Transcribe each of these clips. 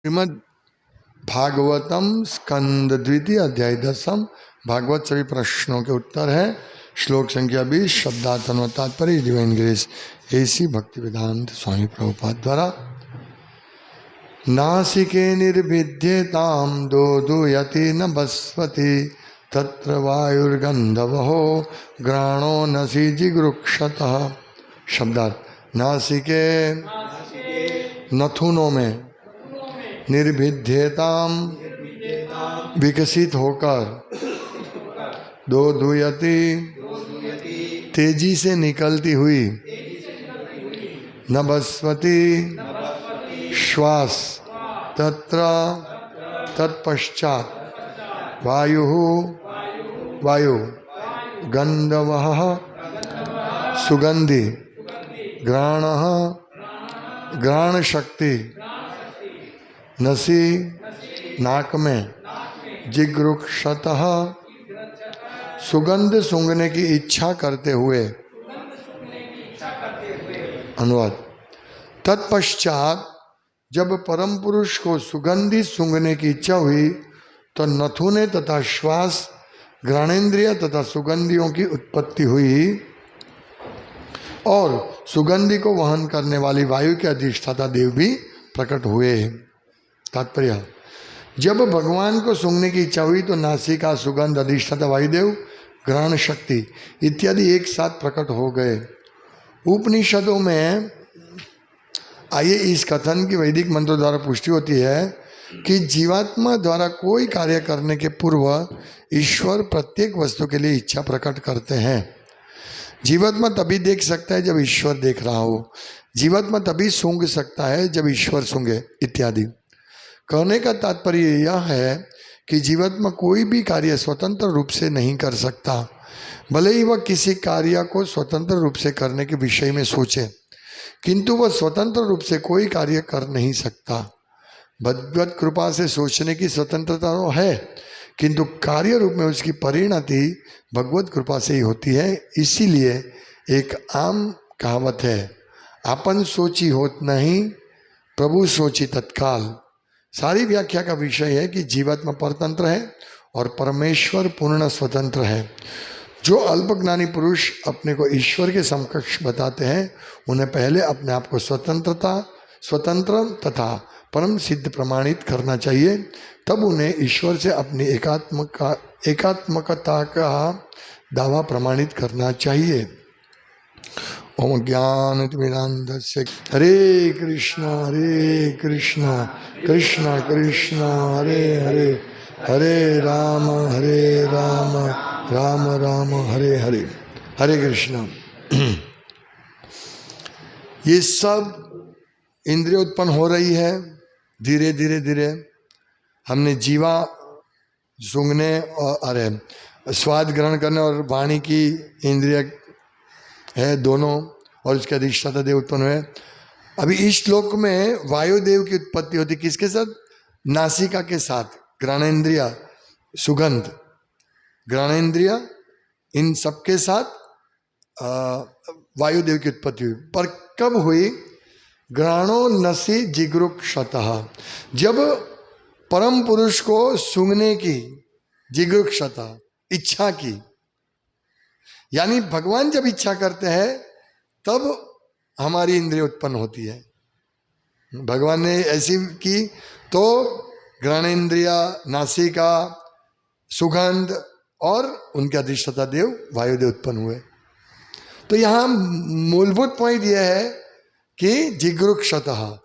श्रीमद् भागवतम स्कंद द्वितीय अध्याय 10 भागवत सभी प्रश्नों के उत्तर है। श्लोक संख्या 20 शब्दार्थ और तात्पर्य डिवाइन ग्रेस एसी भक्ति वेदांत स्वामी प्रभुपाद द्वारा। नासिके निर्विद्येताम दोदुयति न बस्वति तत्र वायुर्गंधवहो ग्राणो नसी जिगृक्षतः। शब्दार्थ नासिके नथुनों में निर्भिद्यताम विकसित होकर दोदुयति तेजी से निकलती हुई नभस्वती श्वास तत्र तत्पश्चात वायु गंधवः सुगंधि घ्राणः घ्राण शक्ति नसी नाक में जिगृक्षतः सुगंध सूंघने की इच्छा करते हुए। अनुवाद। तत्पश्चात जब परम पुरुष को सुगंधि सूंघने की इच्छा हुई तो नथुने तथा श्वास घ्राणेन्द्रिय तथा सुगंधियों की उत्पत्ति हुई और सुगंधि को वहन करने वाली वायु के अधिष्ठाता देव भी प्रकट हुए। तात्पर्य। जब भगवान को सूंघने की इच्छा हुई तो नासिका सुगंध अधिष्ठाता वायुदेव घ्राण शक्ति इत्यादि एक साथ प्रकट हो गए। उपनिषदों में आइए इस कथन की वैदिक मंत्रों द्वारा पुष्टि होती है कि जीवात्मा द्वारा कोई कार्य करने के पूर्व ईश्वर प्रत्येक वस्तु के लिए इच्छा प्रकट करते हैं। जीवात्मा तभी देख सकता है जब ईश्वर देख रहा हो। जीवात्मा तभी सूंघ सकता है जब ईश्वर सूंघे इत्यादि। कहने का तात्पर्य यह है कि जीवात्मा कोई भी कार्य स्वतंत्र रूप से नहीं कर सकता, भले ही वह किसी कार्य को स्वतंत्र रूप से करने के विषय में सोचे, किंतु वह स्वतंत्र रूप से कोई कार्य कर नहीं सकता। भगवत कृपा से सोचने की स्वतंत्रता तो है, किंतु कार्य रूप में उसकी परिणति भगवत कृपा से ही होती है। इसीलिए एक आम कहावत है, आपन सोची होत नहीं प्रभु सोची तत्काल। सारी व्याख्या का विषय है कि जीवात्मा परतंत्र है और परमेश्वर पूर्ण स्वतंत्र है। जो अल्पज्ञानी पुरुष अपने को ईश्वर के समकक्ष बताते हैं उन्हें पहले अपने आप को स्वतंत्र तथा परम सिद्ध प्रमाणित करना चाहिए, तब उन्हें ईश्वर से अपनी एकात्मकता का दावा प्रमाणित करना चाहिए। ओम ज्ञान तिमिरान्धस्य हरे कृष्णा कृष्ण कृष्ण हरे हरे हरे राम राम राम हरे हरे। हरे कृष्ण। ये सब इंद्रिय उत्पन्न हो रही है धीरे धीरे। हमने जीवा सूंघने और स्वाद ग्रहण करने और वाणी की इंद्रिय है दोनों, और उसके अधिष्ठाता देव उत्पन्न हुए। अभी इस श्लोक में वायुदेव की उत्पत्ति होती किसके साथ? नासिका के साथ। घ्राणेन्द्रिय सुगंध घ्राणेन्द्रिय इन सबके साथ वायुदेव की उत्पत्ति हुई। पर कब हुई? घ्राणो नसी जिगृक्षतः। जब परम पुरुष को सूंघने की जिगृक्षता इच्छा की, यानी भगवान जब इच्छा करते हैं तब हमारी इंद्रिय उत्पन्न होती है। भगवान ने ऐसी की तो घ्राणेन्द्रिय नासिका सुगंध और उनके अधिष्ठाता देव वायुदेव उत्पन्न हुए। तो यहाँ मूलभूत पॉइंट यह है कि जिगृक्षतः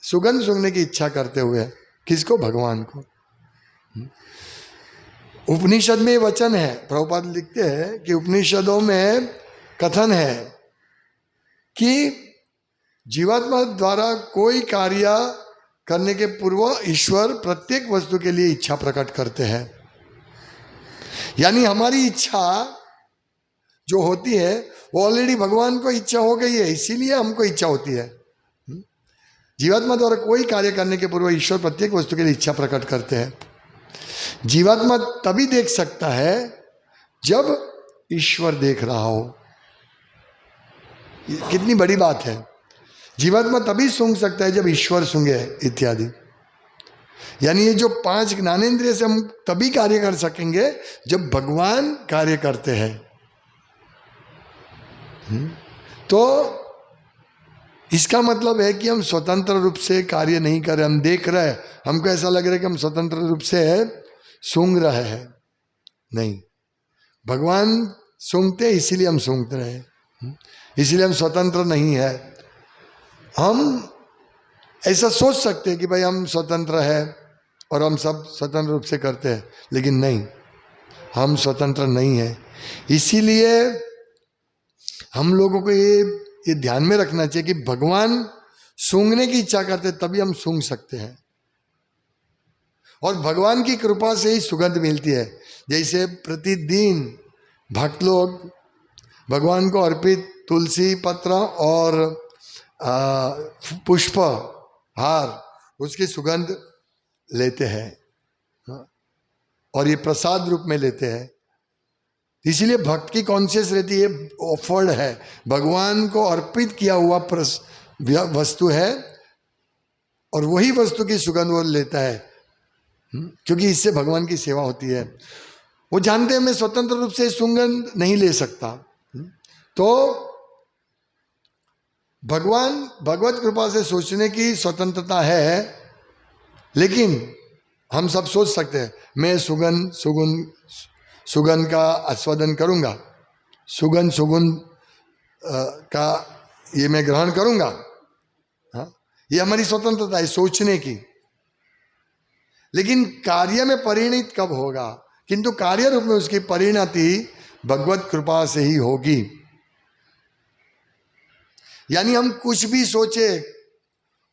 सुगंध सूंघने की इच्छा करते हुए। किसको? भगवान को। उपनिषद में वचन है, प्रभुपाद लिखते हैं कि उपनिषदों में कथन है कि जीवात्मा द्वारा कोई कार्य करने के पूर्व ईश्वर प्रत्येक वस्तु के लिए इच्छा प्रकट करते हैं। यानी हमारी इच्छा जो होती है वो ऑलरेडी भगवान को इच्छा हो गई है, इसीलिए हमको इच्छा होती है। जीवात्मा द्वारा कोई कार्य करने के पूर्व ईश्वर प्रत्येक वस्तु के लिए इच्छा प्रकट करते हैं। जीवात्मा तभी देख सकता है जब ईश्वर देख रहा हो। कितनी बड़ी बात है। जीवात्मा तभी सूंघ सकता है जब ईश्वर सूंघे इत्यादि। यानी ये जो 5 ज्ञानेंद्रिय से हम तभी कार्य कर सकेंगे जब भगवान कार्य करते हैं। तो इसका मतलब है कि हम स्वतंत्र रूप से कार्य नहीं कर रहे, हम देख रहे हैं, हमको ऐसा लग रहा है कि हम स्वतंत्र रूप से सूंघ रहे हैं। नहीं, भगवान सूंघते इसीलिए हम सूंघते रहे, इसीलिए हम स्वतंत्र नहीं है। हम ऐसा सोच सकते हैं कि भाई हम स्वतंत्र है और हम सब स्वतंत्र रूप से करते हैं, लेकिन नहीं, हम स्वतंत्र नहीं है। इसीलिए हम लोगों को ये ध्यान में रखना चाहिए कि भगवान सूंघने की इच्छा करते तभी हम सूंघ सकते हैं, और भगवान की कृपा से ही सुगंध मिलती है। जैसे प्रतिदिन भक्त लोग भगवान को अर्पित तुलसी पत्र और पुष्प हार उसकी सुगंध लेते हैं, और ये प्रसाद रूप में लेते हैं। इसीलिए भक्त की कॉन्शियस रहती है, ऑफर्ड है, भगवान को अर्पित किया हुआ वस्तु है, और वही वस्तु की सुगंध वो लेता है, क्योंकि इससे भगवान की सेवा होती है। वो जानते हैं मैं स्वतंत्र रूप से सुगंध नहीं ले सकता, तो भगवान भगवत कृपा से सोचने की स्वतंत्रता है, लेकिन हम सब सोच सकते हैं मैं सुगंध का आस्वादन करूंगा, सुगंध का ये मैं ग्रहण करूंगा। हाँ, ये हमारी स्वतंत्रता है सोचने की, लेकिन कार्य में परिणित कब होगा? किंतु कार्य रूप में उसकी परिणति भगवत कृपा से ही होगी। यानी हम कुछ भी सोचे,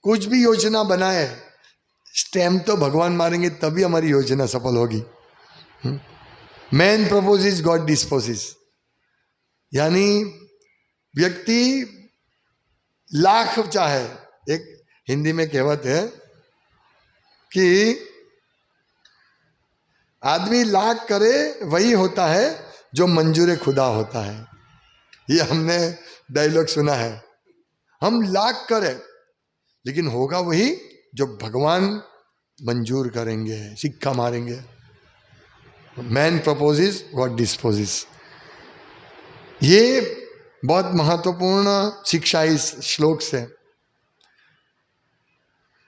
कुछ भी योजना बनाए, स्टैम्प तो भगवान मारेंगे तभी हमारी योजना सफल होगी। मैन प्रपोजेस गॉड डिस्पोजेस, यानी व्यक्ति लाख चाहे, एक हिंदी में कहावत है कि आदमी लाख करे वही होता है जो मंजूर खुदा होता है। ये हमने डायलॉग सुना है। हम लाख करें लेकिन होगा वही जो भगवान मंजूर करेंगे, सिक्का मारेंगे। मैन प्रपोजेस गॉड डिस्पोजेस, ये बहुत महत्वपूर्ण शिक्षा इस श्लोक से,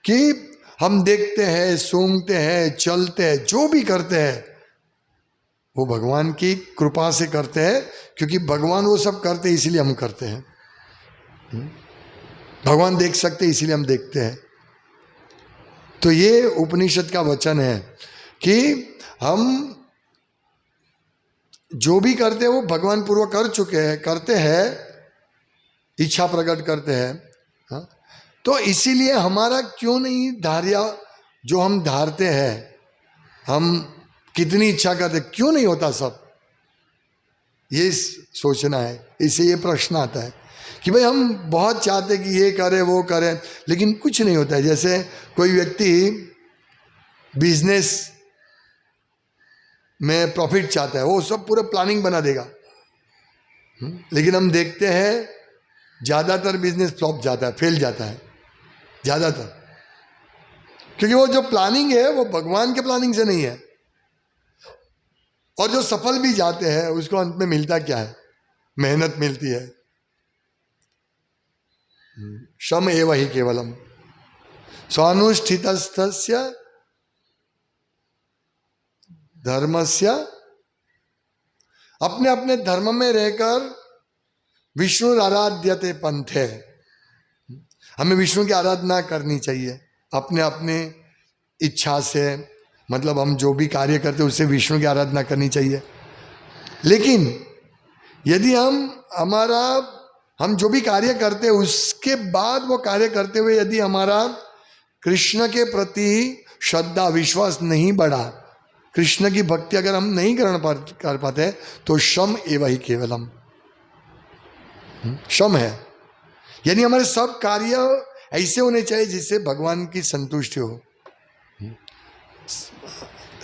कि हम देखते हैं, सूंघते हैं, चलते हैं, जो भी करते हैं वो भगवान की कृपा से करते हैं, क्योंकि भगवान वो सब करते हैं इसीलिए हम करते हैं। भगवान देख सकते इसीलिए हम देखते हैं। तो ये उपनिषद का वचन है कि हम जो भी करते हैं वो भगवान पूर्वक कर चुके हैं, करते हैं, इच्छा प्रकट करते हैं। हाँ? तो इसीलिए हमारा क्यों नहीं धार्या जो हम धारते हैं, हम कितनी इच्छा करते, क्यों नहीं होता सब? ये सोचना है। इससे ये प्रश्न आता है कि भाई हम बहुत चाहते कि ये करें वो करें, लेकिन कुछ नहीं होता है। जैसे कोई व्यक्ति बिजनेस में प्रॉफिट चाहता है, वो सब पूरा प्लानिंग बना देगा, लेकिन हम देखते हैं ज़्यादातर बिजनेस फ्लॉप जाता है, फेल जाता है ज़्यादातर, क्योंकि वो जो प्लानिंग है वो भगवान के प्लानिंग से नहीं है। और जो सफल भी जाते हैं उसको अंत में मिलता क्या है? मेहनत मिलती है। श्रम एव ही केवलम स्वानुष्ठितस्य धर्मस्य, अपने अपने धर्म में रहकर विष्णु आराध्यते पंथे, हमें विष्णु की आराधना करनी चाहिए अपने अपने इच्छा से, मतलब हम जो भी कार्य करते हैं उससे विष्णु की आराधना करनी चाहिए। लेकिन यदि हम जो भी कार्य करते हैं उसके बाद वो कार्य करते हुए यदि हमारा कृष्ण के प्रति श्रद्धा विश्वास नहीं बढ़ा, कृष्ण की भक्ति अगर हम नहीं कर पाते, तो श्रम एव ही केवलम, श्रम है। यानी हमारे सब कार्य ऐसे होने चाहिए जिससे भगवान की संतुष्टि हो।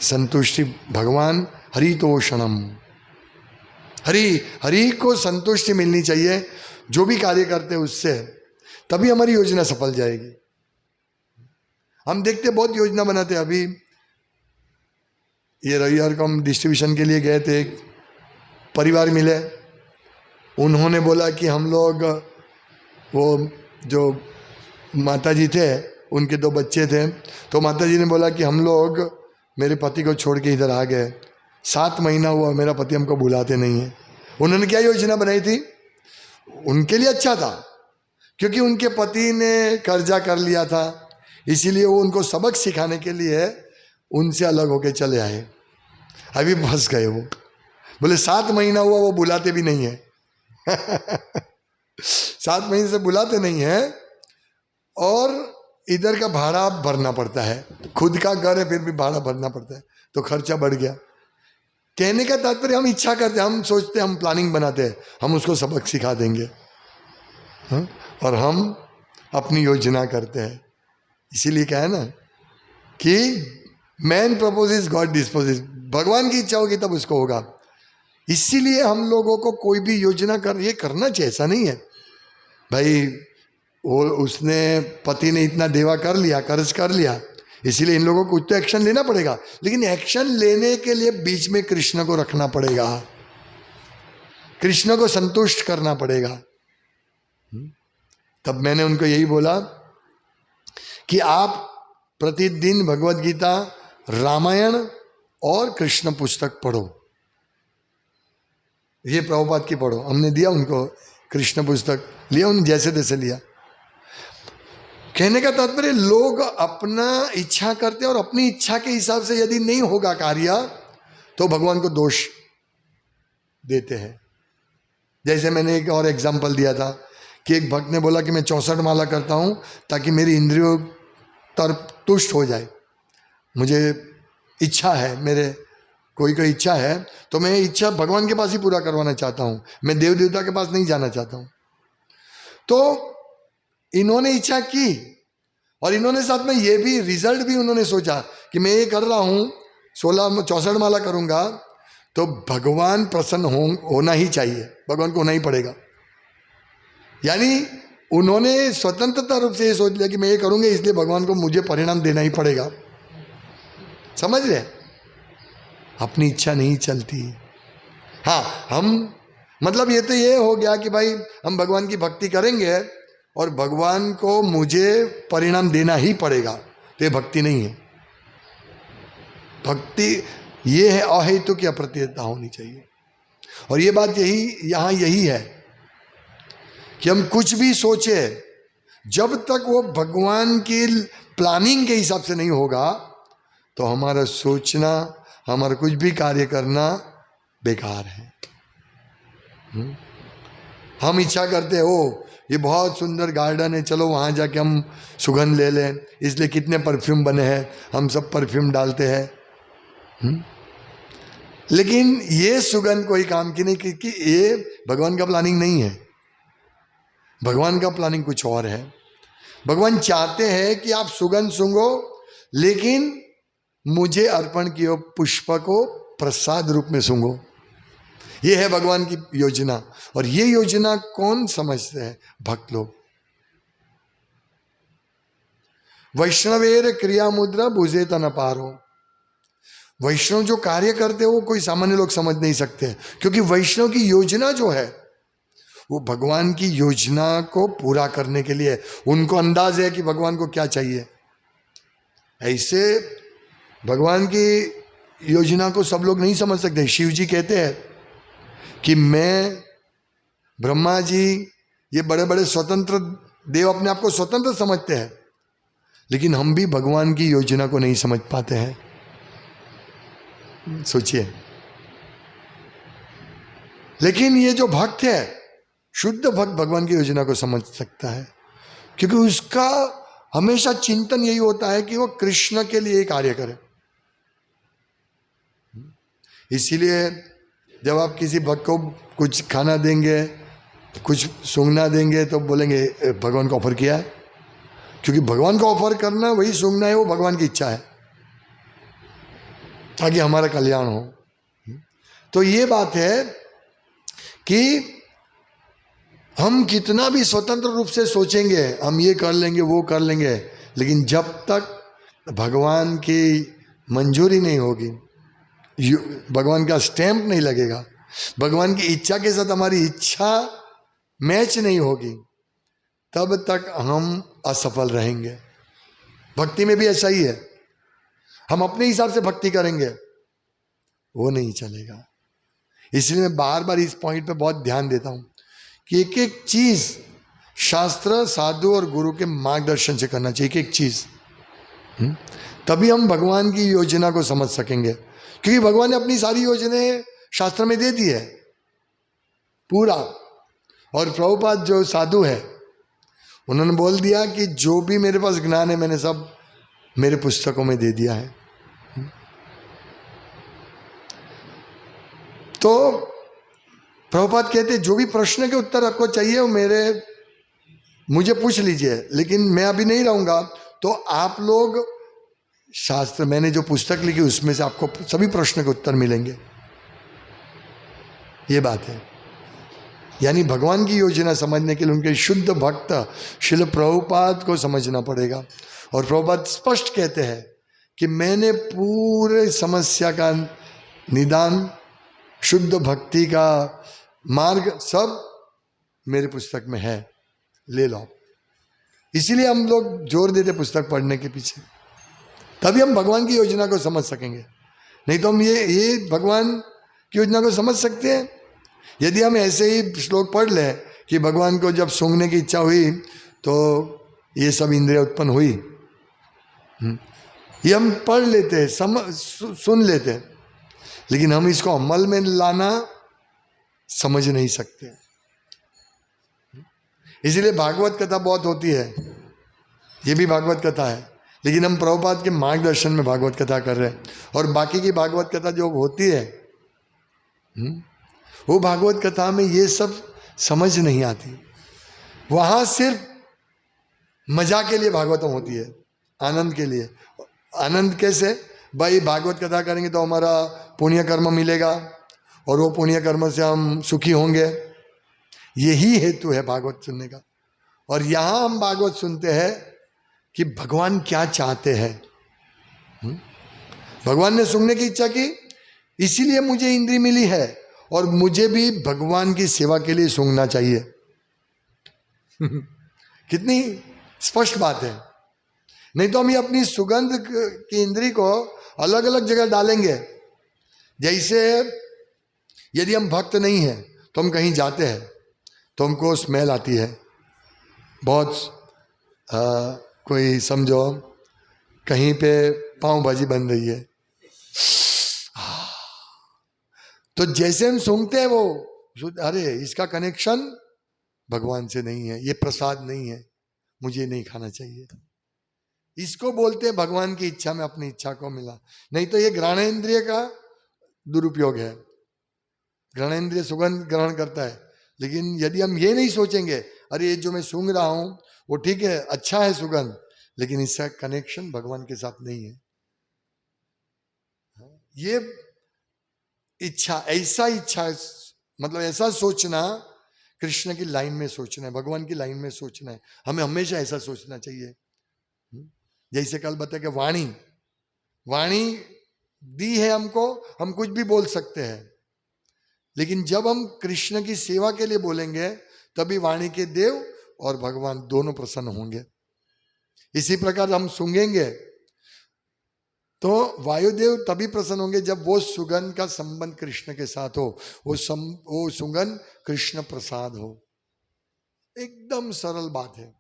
संतुष्टि भगवान हरितोषणम, हरि को संतुष्टि मिलनी चाहिए जो भी कार्य करते हैं उससे। तभी हमारी योजना सफल जाएगी। हम देखते बहुत योजना बनाते हैं। अभी ये रविवार को हम डिस्ट्रीब्यूशन के लिए गए थे, एक परिवार मिले, उन्होंने बोला कि हम लोग, वो जो माता जी थे उनके 2 बच्चे थे, तो माता जी ने बोला कि हम लोग मेरे पति को छोड़ के इधर आ गए, 7 महीना हुआ मेरा पति हमको बुलाते नहीं है। उन्होंने क्या योजना बनाई थी, उनके लिए अच्छा था क्योंकि उनके पति ने कर्जा कर लिया था, इसीलिए वो उनको सबक सिखाने के लिए उनसे अलग होके चले आए। अभी फंस गए वो, बोले 7 महीना हुआ वो बुलाते भी नहीं है 7 महीने से बुलाते नहीं है, और इधर का भाड़ा भरना पड़ता है, खुद का घर है फिर भी भाड़ा भरना पड़ता है, तो खर्चा बढ़ गया। कहने का तात्पर्य, हम इच्छा करते हैं, हम सोचते हैं, हम प्लानिंग बनाते हैं, हम उसको सबक सिखा देंगे, हाँ? और हम अपनी योजना करते हैं। इसीलिए क्या है ना कि मैन प्रपोजेस गॉड डिस्पोजेस, भगवान की इच्छा होगी तब उसको होगा। इसीलिए हम लोगों को कोई भी योजना ये करना चाहिए, ऐसा नहीं है भाई वो उसने पति ने इतना देवा कर लिया, कर्ज कर लिया, इसीलिए इन लोगों को कुछ तो एक्शन लेना पड़ेगा, लेकिन एक्शन लेने के लिए बीच में कृष्ण को रखना पड़ेगा, कृष्ण को संतुष्ट करना पड़ेगा। तब मैंने उनको यही बोला कि आप प्रतिदिन भगवत गीता, रामायण और कृष्ण पुस्तक पढ़ो, ये प्रभुपाद की पढ़ो। हमने दिया उनको कृष्ण पुस्तक, लिया उन जैसे तैसे लिया। कहने का तात्पर्य, लोग अपना इच्छा करते हैं और अपनी इच्छा के हिसाब से यदि नहीं होगा कार्य तो भगवान को दोष देते हैं। जैसे मैंने एक और एग्जांपल दिया था कि एक भक्त ने बोला कि मैं 64 माला करता हूं ताकि मेरी इंद्रियों तरफ तुष्ट हो जाए, मुझे इच्छा है, मेरे कोई इच्छा है तो मैं इच्छा भगवान के पास ही पूरा करवाना चाहता हूं, मैं देव देवता के पास नहीं जाना चाहता हूं। तो इन्होंने इच्छा की और इन्होंने साथ में ये भी रिजल्ट भी उन्होंने सोचा कि मैं ये कर रहा हूं 64 माला करूंगा तो भगवान प्रसन्न होना ही चाहिए, भगवान को होना ही पड़ेगा। यानी उन्होंने स्वतंत्रता रूप से ये सोच लिया कि मैं ये करूंगा इसलिए भगवान को मुझे परिणाम देना ही पड़ेगा। समझ रहे? अपनी इच्छा नहीं चलती। हाँ, हम मतलब ये तो ये हो गया कि भाई हम भगवान की भक्ति करेंगे और भगवान को मुझे परिणाम देना ही पड़ेगा, तो ये भक्ति नहीं है। भक्ति ये है अहेतु की अप्रतिहतता होनी चाहिए। और ये बात यहाँ यही है कि हम कुछ भी सोचे, जब तक वो भगवान की प्लानिंग के हिसाब से नहीं होगा तो हमारा सोचना, हमारा कुछ भी कार्य करना बेकार है। हम इच्छा करते हो ये बहुत सुंदर गार्डन है, चलो वहाँ जाके हम सुगंध ले लें, इसलिए कितने परफ्यूम बने हैं, हम सब परफ्यूम डालते हैं। लेकिन ये सुगंध कोई काम की नहीं, क्योंकि ये भगवान का प्लानिंग नहीं है। भगवान का प्लानिंग कुछ और है। भगवान चाहते हैं कि आप सुगंध सूंघो, लेकिन मुझे अर्पण किए पुष्प को प्रसाद रूप में सूंघो। ये है भगवान की योजना। और ये योजना कौन समझते हैं? भक्त लोग। वैष्णवेर क्रिया मुद्रा बुझे तन पारो। वैष्णव जो कार्य करते हैं वो कोई सामान्य लोग समझ नहीं सकते, क्योंकि वैष्णव की योजना जो है वो भगवान की योजना को पूरा करने के लिए, उनको अंदाज है कि भगवान को क्या चाहिए। ऐसे भगवान की योजना को सब लोग नहीं समझ सकते। शिव जी कहते हैं कि मैं, ब्रह्मा जी, ये बड़े बड़े स्वतंत्र देव अपने आप को स्वतंत्र समझते हैं, लेकिन हम भी भगवान की योजना को नहीं समझ पाते हैं। सोचिए। लेकिन ये जो भक्त है, शुद्ध भक्त भगवान की योजना को समझ सकता है, क्योंकि उसका हमेशा चिंतन यही होता है कि वो कृष्ण के लिए कार्य करे। इसीलिए जब आप किसी भक्त को कुछ खाना देंगे, कुछ सूंघना देंगे, तो बोलेंगे भगवान को ऑफर किया है, क्योंकि भगवान को ऑफर करना, वही सूंघना है, वो भगवान की इच्छा है, ताकि हमारा कल्याण हो। तो ये बात है कि हम कितना भी स्वतंत्र रूप से सोचेंगे हम ये कर लेंगे वो कर लेंगे, लेकिन जब तक भगवान की मंजूरी नहीं होगी, भगवान का स्टैंप नहीं लगेगा, भगवान की इच्छा के साथ हमारी इच्छा मैच नहीं होगी, तब तक हम असफल रहेंगे। भक्ति में भी ऐसा ही है, हम अपने हिसाब से भक्ति करेंगे, वो नहीं चलेगा। इसलिए मैं बार बार इस पॉइंट पे बहुत ध्यान देता हूं कि एक एक चीज शास्त्र, साधु और गुरु के मार्गदर्शन से करना चाहिए, एक एक चीज। तभी हम भगवान की योजना को समझ सकेंगे, क्योंकि भगवान ने अपनी सारी योजनाएं शास्त्र में दे दी है पूरा। और प्रभुपाद जो साधु है उन्होंने बोल दिया कि जो भी मेरे पास ज्ञान है मैंने सब मेरे पुस्तकों में दे दिया है। तो प्रभुपाद कहते जो भी प्रश्न के उत्तर आपको चाहिए वो मुझे पूछ लीजिए, लेकिन मैं अभी नहीं रहूंगा, तो आप लोग शास्त्र, मैंने जो पुस्तक लिखी उसमें से आपको सभी प्रश्न के उत्तर मिलेंगे। ये बात है। यानी भगवान की योजना समझने के लिए उनके शुद्ध भक्त शिल प्रभुपाद को समझना पड़ेगा। और प्रभुपाद स्पष्ट कहते हैं कि मैंने पूरे समस्या का निदान, शुद्ध भक्ति का मार्ग सब मेरे पुस्तक में है, ले लो। इसीलिए हम लोग जोर देते पुस्तक पढ़ने के पीछे, तभी हम भगवान की योजना को समझ सकेंगे। नहीं तो हम ये भगवान की योजना को समझ सकते हैं यदि हम ऐसे ही श्लोक पढ़ लें कि भगवान को जब सूंघने की इच्छा हुई तो ये सब इंद्रियां उत्पन्न हुई। ये हम पढ़ लेते हैं, सुन लेते हैं, लेकिन हम इसको अमल में लाना समझ नहीं सकते। इसीलिए भागवत कथा बहुत होती है, ये भी भागवत कथा है, लेकिन हम प्रभुपाद के मार्गदर्शन में भागवत कथा कर रहे हैं। और बाकी की भागवत कथा जो होती है वो भागवत कथा में ये सब समझ नहीं आती। वहां सिर्फ मजा के लिए भागवतम होती है, आनंद के लिए। आनंद कैसे? भाई भागवत कथा करेंगे तो हमारा पुण्य कर्म मिलेगा और वो पुण्य कर्म से हम सुखी होंगे, यही हेतु है भागवत सुनने का। और यहां हम भागवत सुनते हैं कि भगवान क्या चाहते हैं। भगवान ने सुनने की इच्छा की, इसीलिए मुझे इंद्री मिली है और मुझे भी भगवान की सेवा के लिए सूंघना चाहिए। कितनी स्पष्ट बात है। नहीं तो हम ये अपनी सुगंध की इंद्री को अलग अलग जगह डालेंगे। जैसे यदि हम भक्त नहीं हैं तो हम कहीं जाते हैं तो हमको स्मेल आती है बहुत, कोई समझो कहीं पे पाव भाजी बन रही है, तो जैसे हम सूंघते हैं वो अरे इसका कनेक्शन भगवान से नहीं है, ये प्रसाद नहीं है, मुझे नहीं खाना चाहिए। इसको बोलते हैं भगवान की इच्छा में अपनी इच्छा को मिला। नहीं तो ये घ्राणेन्द्रिय का दुरुपयोग है। घ्राणेन्द्रिय सुगंध ग्रहण करता है, लेकिन यदि हम ये नहीं सोचेंगे अरे ये जो मैं सूंघ रहा हूं वो ठीक है, अच्छा है सुगंध, लेकिन इसका कनेक्शन भगवान के साथ नहीं है। ये इच्छा, ऐसा इच्छा मतलब ऐसा सोचना कृष्ण की लाइन में सोचना है, भगवान की लाइन में सोचना है। हमें हमेशा ऐसा सोचना चाहिए। जैसे कल बताया कि वाणी दी है हमको, हम कुछ भी बोल सकते हैं, लेकिन जब हम कृष्ण की सेवा के लिए बोलेंगे तभी वाणी के देव और भगवान दोनों प्रसन्न होंगे। इसी प्रकार हम सूंघेंगे तो वायुदेव तभी प्रसन्न होंगे जब वो सुगंध का संबंध कृष्ण के साथ हो, वो सुगंध कृष्ण प्रसाद हो। एकदम सरल बात है।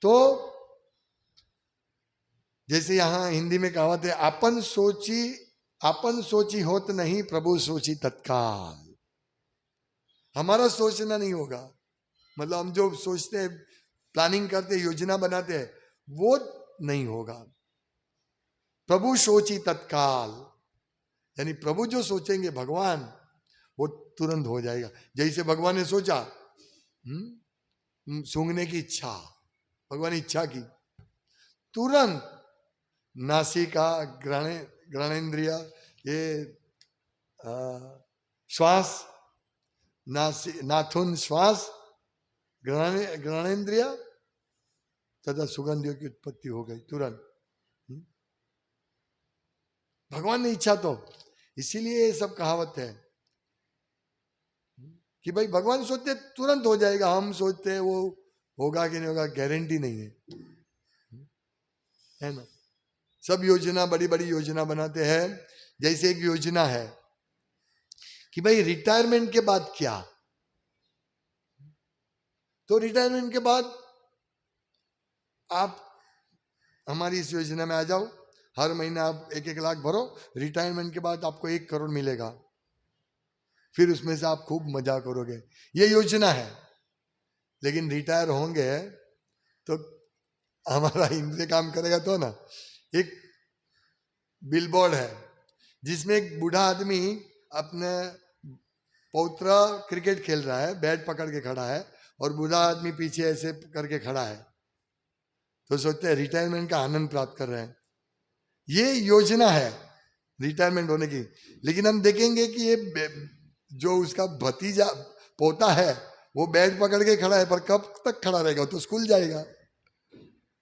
तो जैसे यहां हिंदी में कहावत है, आपन सोची होत नहीं, प्रभु सोची तत्काल। हमारा सोचना नहीं होगा, मतलब हम जो सोचते हैं, प्लानिंग करते, योजना बनाते हैं, वो नहीं होगा। प्रभु सोची तत्काल, यानी प्रभु जो सोचेंगे भगवान, वो तुरंत हो जाएगा। जैसे भगवान ने सोचा सूंघने की इच्छा, भगवान ने इच्छा की, तुरंत नासिका, घ्राणेन्द्रिय, ये श्वास, नाथुन श्वास, ग्रहणेन्द्रिय तथा सुगंधियों की उत्पत्ति हो गई तुरंत। भगवान ने इच्छा तो, इसीलिए ये सब कहावत है कि भाई भगवान सोचते तुरंत हो जाएगा, हम सोचते हैं वो होगा कि नहीं होगा, गारंटी नहीं है ना। सब योजना, बड़ी बड़ी योजना बनाते हैं। जैसे एक योजना है कि भाई रिटायरमेंट के बाद क्या, तो रिटायरमेंट के बाद आप हमारी इस योजना में आ जाओ, हर महीने आप 1-1 लाख भरो, रिटायरमेंट के बाद आपको 1 करोड़ मिलेगा, फिर उसमें से आप खूब मजा करोगे, ये योजना है। लेकिन रिटायर होंगे तो हमारा इंद्रिय काम करेगा तो ना। एक बिलबोर्ड है जिसमें एक बूढ़ा आदमी अपने पौत्र क्रिकेट खेल रहा है, बैट पकड़ के खड़ा है और बूढ़ा आदमी पीछे ऐसे करके खड़ा है, तो सोचते हैं रिटायरमेंट का आनंद प्राप्त कर रहे हैं। ये योजना है रिटायरमेंट होने की। लेकिन हम देखेंगे कि ये जो उसका भतीजा पोता है वो बैट पकड़ के खड़ा है, पर कब तक खड़ा रहेगा, तो स्कूल जाएगा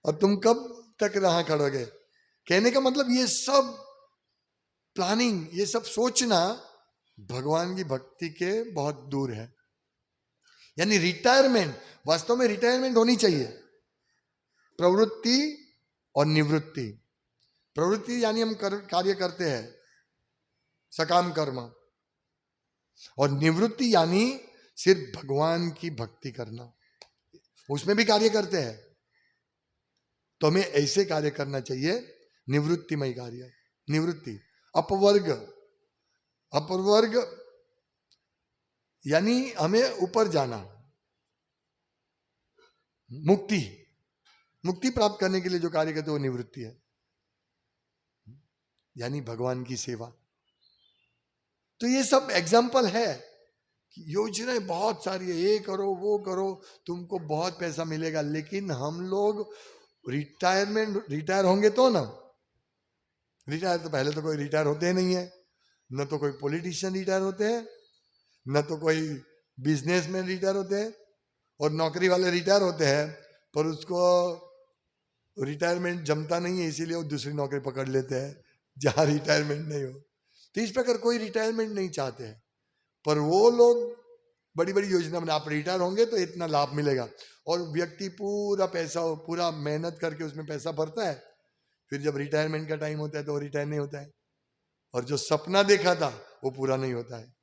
और तुम कब तक रहा खड़ोगे। कहने का मतलब ये सब प्लानिंग, ये सब सोचना भगवान की भक्ति के बहुत दूर है। यानी रिटायरमेंट, वास्तव में रिटायरमेंट होनी चाहिए प्रवृत्ति और निवृत्ति। प्रवृत्ति यानी हम कार्य करते हैं, सकाम कर्म, और निवृत्ति यानी सिर्फ भगवान की भक्ति करना, उसमें भी कार्य करते हैं। तो हमें ऐसे कार्य करना चाहिए, निवृत्तिमय कार्य। निवृत्ति, अपवर्ग, अपवर्ग यानी हमें ऊपर जाना, मुक्ति, मुक्ति प्राप्त करने के लिए जो कार्य करते वो निवृत्ति है, यानी भगवान की सेवा। तो ये सब एग्जाम्पल है कि योजनाएं बहुत सारी है, ये करो वो करो तुमको बहुत पैसा मिलेगा। लेकिन हम लोग रिटायर होंगे तो ना, रिटायर तो पहले तो कोई रिटायर होते ही नहीं है, न तो कोई पॉलिटिशियन रिटायर होते हैं, न तो कोई बिजनेसमैन रिटायर होते हैं, और नौकरी वाले रिटायर होते हैं पर उसको रिटायरमेंट जमता नहीं है, इसीलिए वो दूसरी नौकरी पकड़ लेते हैं जहां रिटायरमेंट नहीं हो। तो इस प्रकार कोई रिटायरमेंट नहीं चाहते हैं, पर वो लोग बड़ी बड़ी योजना बना, आप रिटायर होंगे तो इतना लाभ मिलेगा, और व्यक्ति पूरा पैसा, पूरा मेहनत करके उसमें पैसा भरता है, फिर जब रिटायरमेंट का टाइम होता है तो वो रिटायर नहीं होता है, और जो सपना देखा था वो पूरा नहीं होता है।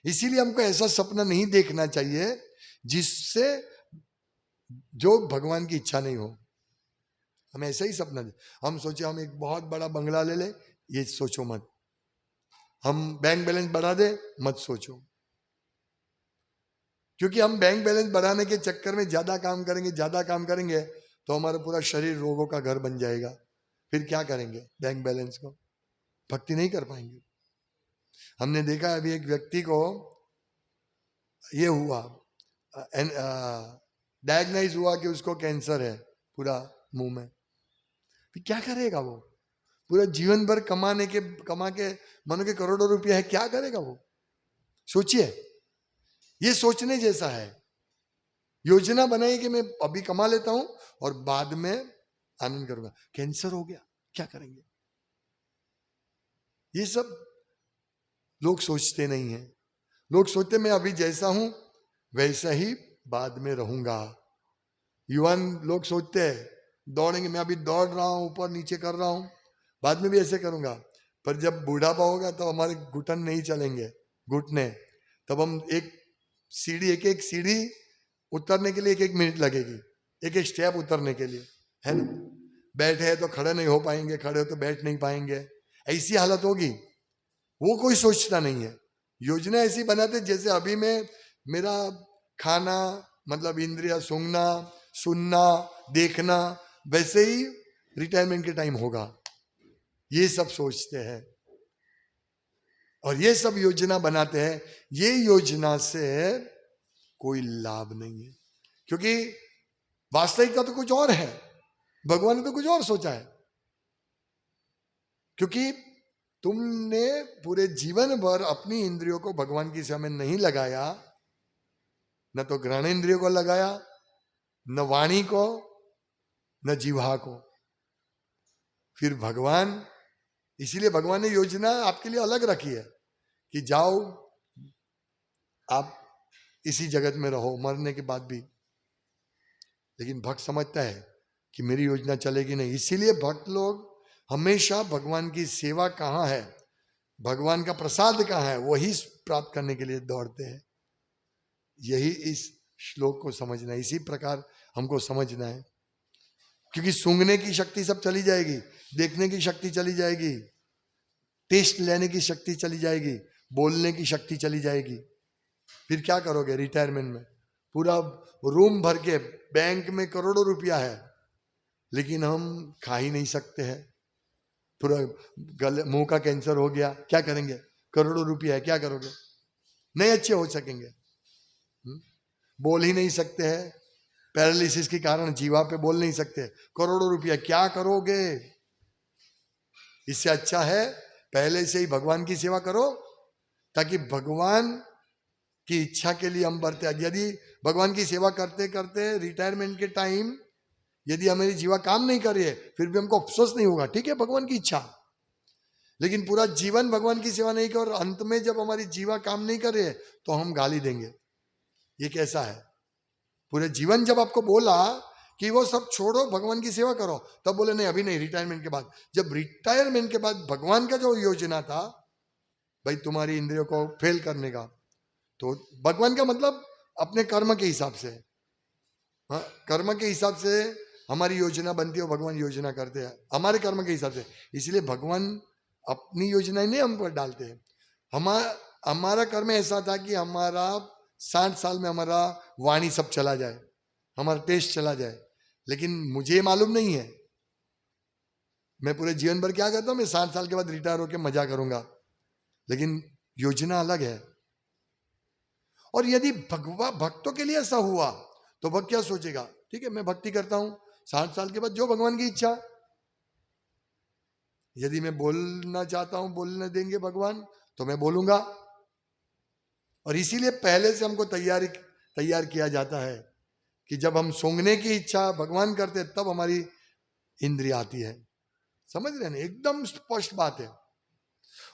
इसीलिए हमको ऐसा सपना नहीं देखना चाहिए जिससे जो भगवान की इच्छा नहीं हो। हम ऐसा ही सपना दे, हम सोचे हम एक बहुत बड़ा बंगला ले ले, ये सोचो मत। हम बैंक बैलेंस बढ़ा दे, मत सोचो, क्योंकि हम बैंक बैलेंस बढ़ाने के चक्कर में ज्यादा काम करेंगे तो हमारा पूरा शरीर रोगों का घर बन जाएगा। फिर क्या करेंगे बैंक बैलेंस को, भक्ति नहीं कर पाएंगे। हमने देखा अभी एक व्यक्ति को ये हुआ, डायग्नाइज हुआ कि उसको कैंसर है पूरा मुंह में। फिर क्या करेगा वो, पूरा जीवन भर कमा के मानो के करोड़ों रुपया है, क्या करेगा वो, सोचिए। ये सोचने जैसा है। योजना बनाई कि मैं अभी कमा लेता हूं और बाद में आनंद करूंगा। कैंसर हो गया, क्या करेंगे। ये सब लोग सोचते नहीं है। लोग सोचते मैं अभी जैसा हूं वैसा ही बाद में रहूंगा। युवान लोग सोचते हैं दौड़ेंगे, मैं अभी दौड़ रहा हूं, ऊपर नीचे कर रहा हूं, बाद में भी ऐसे करूंगा, पर जब बुढ़ापा होगा तो हमारे घुटन नहीं चलेंगे, घुटने, तब हम एक एक सीढ़ी उतरने के लिए 1-1 मिनट लगेगी, 1-1 स्टेप उतरने के लिए, है ना। बैठे हैं तो खड़े नहीं हो पाएंगे, खड़े हो तो बैठ नहीं पाएंगे, ऐसी हालत होगी। वो कोई सोचता नहीं है। योजना ऐसी बनाते जैसे अभी में मेरा खाना मतलब इंद्रिया, सूंघना, सुनना, देखना, वैसे ही रिटायरमेंट के टाइम होगा। ये सब सोचते हैं और ये सब योजना बनाते हैं। ये योजना से कोई लाभ नहीं है, क्योंकि वास्तविकता तो कुछ और है, भगवान ने तो कुछ और सोचा है। क्योंकि तुमने पूरे जीवन भर अपनी इंद्रियों को भगवान की सेवा में नहीं लगाया, न तो घ्राणेन्द्रियों को लगाया, न वाणी को, न जीवा को, फिर भगवान, इसीलिए भगवान ने योजना आपके लिए अलग रखी है कि जाओ आप इसी जगत में रहो मरने के बाद भी। लेकिन भक्त समझता है कि मेरी योजना चलेगी नहीं, इसीलिए भक्त लोग हमेशा भगवान की सेवा कहाँ है, भगवान का प्रसाद कहाँ है, वही प्राप्त करने के लिए दौड़ते हैं। यही इस श्लोक को समझना है, इसी प्रकार हमको समझना है। क्योंकि सूंघने की शक्ति सब चली जाएगी, देखने की शक्ति चली जाएगी, टेस्ट लेने की शक्ति चली जाएगी, बोलने की शक्ति चली जाएगी। फिर क्या करोगे रिटायरमेंट में? पूरा रूम भर के बैंक में करोड़ों रुपया है, लेकिन हम खा ही नहीं सकते हैं। पूरा गले मुंह का कैंसर हो गया, क्या करेंगे? करोड़ों रुपया है, क्या करोगे? नहीं अच्छे हो सकेंगे। बोल ही नहीं सकते हैं, पैरालिसिस के कारण जीवा पे बोल नहीं सकते, करोड़ों रुपया, क्या करोगे? इससे अच्छा है पहले से ही भगवान की सेवा करो, ताकि भगवान की इच्छा के लिए हम बढ़ते। यदि भगवान की सेवा करते करते रिटायरमेंट के टाइम यदि हमारी जीवा काम नहीं कर रही है, फिर भी हमको अफसोस नहीं होगा, ठीक है भगवान की इच्छा। लेकिन पूरा जीवन भगवान की सेवा नहीं कर और अंत में जब हमारी जीवा काम नहीं कर रही है तो हम गाली देंगे। ये कैसा है? पूरे जीवन जब आपको बोला कि वो सब छोड़ो भगवान की सेवा करो, तब बोले नहीं अभी नहीं, रिटायरमेंट के बाद। जब रिटायरमेंट के बाद भगवान का जो योजना था भाई तुम्हारी इंद्रियों को फेल करने का, तो भगवान का मतलब अपने कर्म के हिसाब से, हाँ कर्म के हिसाब से हमारी योजना बनती है, भगवान योजना करते हैं हमारे कर्म के हिसाब से। इसलिए भगवान अपनी योजनाएं नहीं हम पर डालते हैं। हमारा कर्म ऐसा था कि हमारा 60 साल में हमारा वाणी सब चला जाए, हमारा टेस्ट चला जाए, लेकिन मुझे मालूम नहीं है मैं पूरे जीवन भर क्या करता हूँ। मैं 60 साल के बाद रिटायर होकर मजा करूंगा, लेकिन योजना अलग है। और यदि भक्तों के लिए ऐसा हुआ तो भक्त क्या सोचेगा? ठीक है मैं भक्ति करता हूं, 60 साल के बाद जो भगवान की इच्छा, यदि मैं बोलना चाहता हूं बोलने देंगे भगवान तो मैं बोलूंगा। और इसीलिए पहले से हमको तैयार किया जाता है कि जब हम सूंघने की इच्छा भगवान करते तब हमारी इंद्रिय आती है। समझ रहे हैं? एकदम स्पष्ट बात है।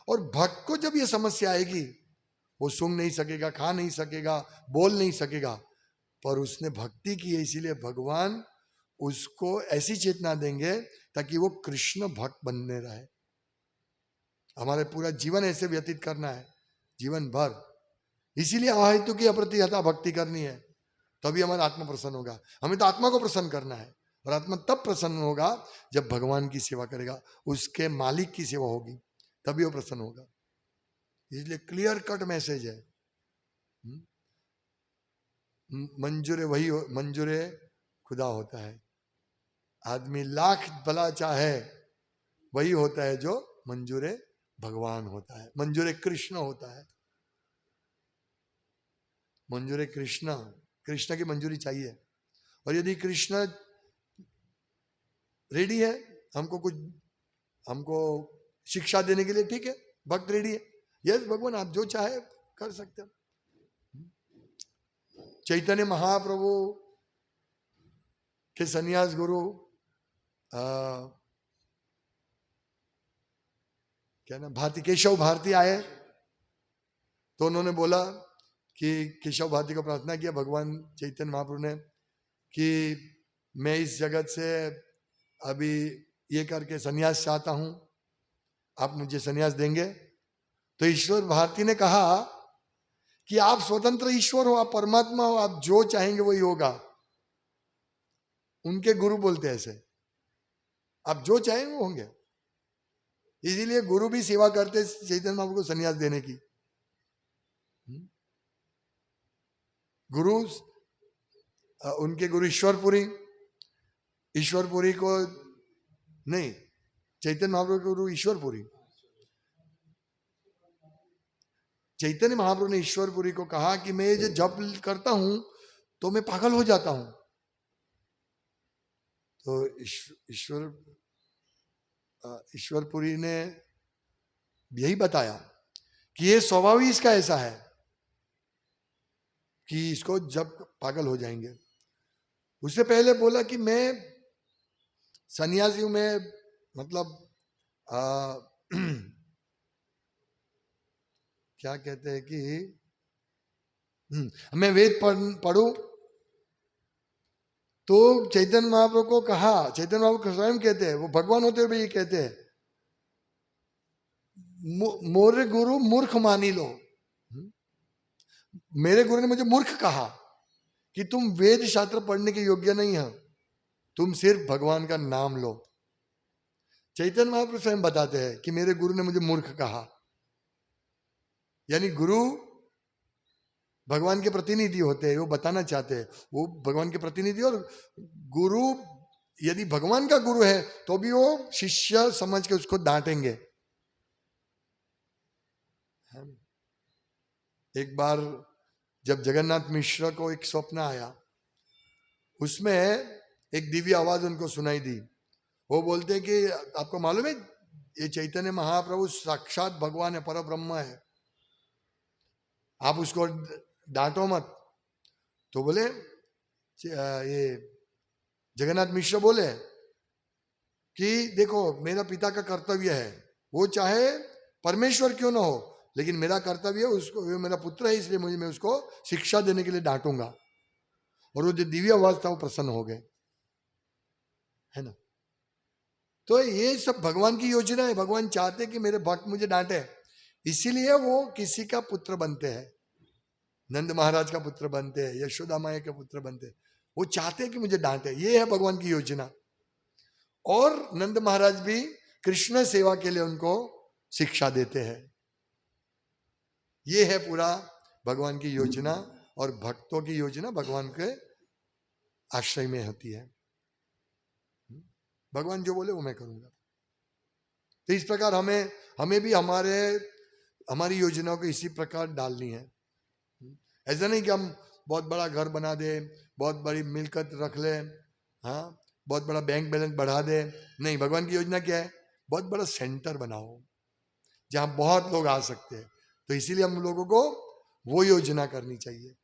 और भक्त को जब ये समस्या आएगी, वो सूंघ नहीं सकेगा, खा नहीं सकेगा, बोल नहीं सकेगा, पर उसने भक्ति की है, इसीलिए भगवान उसको ऐसी चेतना देंगे ताकि वो कृष्ण भक्त बनने रहे। हमारे पूरा जीवन ऐसे व्यतीत करना है, जीवन भर। इसीलिए अहेतु की अप्रतिहता भक्ति करनी है, तभी हमारा आत्मा प्रसन्न होगा। हमें तो आत्मा को प्रसन्न करना है, और आत्मा तब प्रसन्न होगा जब भगवान की सेवा करेगा, उसके मालिक की सेवा होगी, तभी वो प्रसन्न होगा। इसलिए क्लियर कट मैसेज है। मंजूरे वही मंजूरे खुदा होता है। आदमी लाख भला चाहे, वही होता है जो मंजूरे भगवान होता है, मंजूरे कृष्ण होता है। मंजूरे कृष्ण, कृष्ण की मंजूरी चाहिए। और यदि कृष्ण रेडी है हमको शिक्षा देने के लिए, ठीक है भक्त रेडी है, यस भगवान आप जो चाहे कर सकते हैं। चैतन्य महाप्रभु के सन्यास गुरु क्या नाम, भारती, केशव भारती आए, तो उन्होंने बोला कि केशव भारती को प्रार्थना किया भगवान चैतन्य महाप्रभु ने कि मैं इस जगत से अभी ये करके सन्यास चाहता हूं, आप मुझे सन्यास देंगे? तो ईश्वर भारती ने कहा कि आप स्वतंत्र ईश्वर हो, आप परमात्मा हो, आप जो चाहेंगे वही होगा। उनके गुरु बोलते हैं ऐसे, आप जो चाहेंगे वो होंगे। इसीलिए गुरु भी सेवा करते चैतन्य महाप्रभु को सन्यास देने की। गुरु उनके गुरु ईश्वरपुरी को नहीं, चैतन्य महाप्रभु के गुरु ईश्वरपुरी, चैतन्य महाप्रभु ने ईश्वरपुरी को कहा कि मैं जो जप करता हूं तो मैं पागल हो जाता हूं। तो ईश्वरपुरी ने यही बताया कि ये स्वभाव ही इसका ऐसा है कि इसको जब पागल हो जाएंगे। उससे पहले बोला कि मैं सन्यासी हूं, मैं मतलब आ, क्या कहते हैं कि मैं वेद पढ़ू। तो चैतन्य महाप्रभु को कहा, चैतन्य महाप्रभु स्वयं कहते हैं, वो भगवान होते हुए भी ये कहते हैं, मोरे गुरु मूर्ख मानी लो। मेरे गुरु ने मुझे मूर्ख कहा कि तुम वेद शास्त्र पढ़ने के योग्य नहीं हो, तुम सिर्फ भगवान का नाम लो। चैतन्य महाप्रभु स्वयं बताते हैं कि मेरे गुरु ने मुझे मूर्ख कहा। यानी गुरु भगवान के प्रतिनिधि होते हैं, वो बताना चाहते हैं वो भगवान के प्रतिनिधि। और गुरु यदि भगवान का गुरु है तो भी वो शिष्य समझ के उसको डांटेंगे। एक बार जब जगन्नाथ मिश्र को एक स्वप्न आया, उसमें एक दिव्य आवाज उनको सुनाई दी। वो बोलते हैं कि आपको मालूम है ये चैतन्य महाप्रभु साक्षात भगवान है, पर ब्रह्म है, आप उसको डांटो मत। तो बोले ये जगन्नाथ मिश्र बोले कि देखो मेरा पिता का कर्तव्य है, वो चाहे परमेश्वर क्यों ना हो, लेकिन मेरा कर्तव्य है उसको, वो मेरा पुत्र है, इसलिए मैं उसको शिक्षा देने के लिए डांटूंगा। और वो जो दिव्य आवाज था वो प्रसन्न हो गए, है ना। तो ये सब भगवान की योजना है। भगवान चाहते कि मेरे भक्त मुझे डांटे, इसीलिए वो किसी का पुत्र बनते हैं, नंद महाराज का पुत्र बनते हैं, यशोदा माया के पुत्र बनते हैं। वो चाहते हैं कि मुझे डांटे, ये है भगवान की योजना। और नंद महाराज भी कृष्ण सेवा के लिए उनको शिक्षा देते हैं। ये है पूरा भगवान की योजना। और भक्तों की योजना भगवान के आश्रय में होती है। भगवान जो बोले वो मैं करूंगा। तो इस प्रकार हमें भी हमारी योजनाओं को इसी प्रकार डालनी है। ऐसा नहीं कि हम बहुत बड़ा घर बना दे, बहुत बड़ी मिलकत रख ले, हाँ, बहुत बड़ा बैंक बैलेंस बढ़ा दे। नहीं, भगवान की योजना क्या है? बहुत बड़ा सेंटर बनाओ जहां बहुत लोग आ सकते हैं। तो इसीलिए हम लोगों को वो योजना करनी चाहिए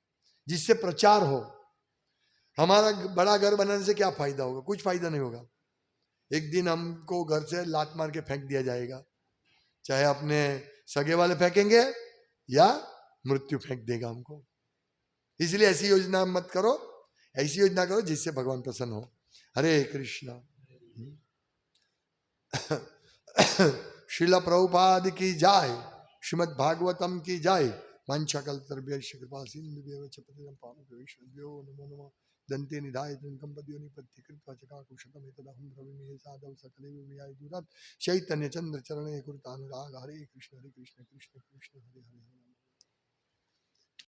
जिससे प्रचार हो। हमारा बड़ा घर बनाने से क्या फायदा होगा? कुछ फायदा नहीं होगा। एक दिन हमको घर से लात मार के फेंक दिया जाएगा, चाहे अपने सगे वाले फेंकेंगे या मृत्यु फेंक देगा हमको। इसलिए ऐसी योजना मत करो, ऐसी योजना करो जिससे भगवान प्रसन्न हो। हरे कृष्णा। श्रील प्रभुपाद की जाय, श्रीमद् भागवतम की जाय। वाञ्छाकल्पतरुभ्यश्च कृपा सिन्धुभ्येव च पतितं पावनेभ्यो नमो नमः। दन्ते निधाय त्रिंकं पद्यो निपत्ति कृत्वा चकाकुशतमेतदहं ब्रवीमि साधव सकले विहाय दूरात् चैतन्य चंद्र चरणे कुरुतानुराग। हरे कृष्ण कृष्ण कृष्ण हरे हरे।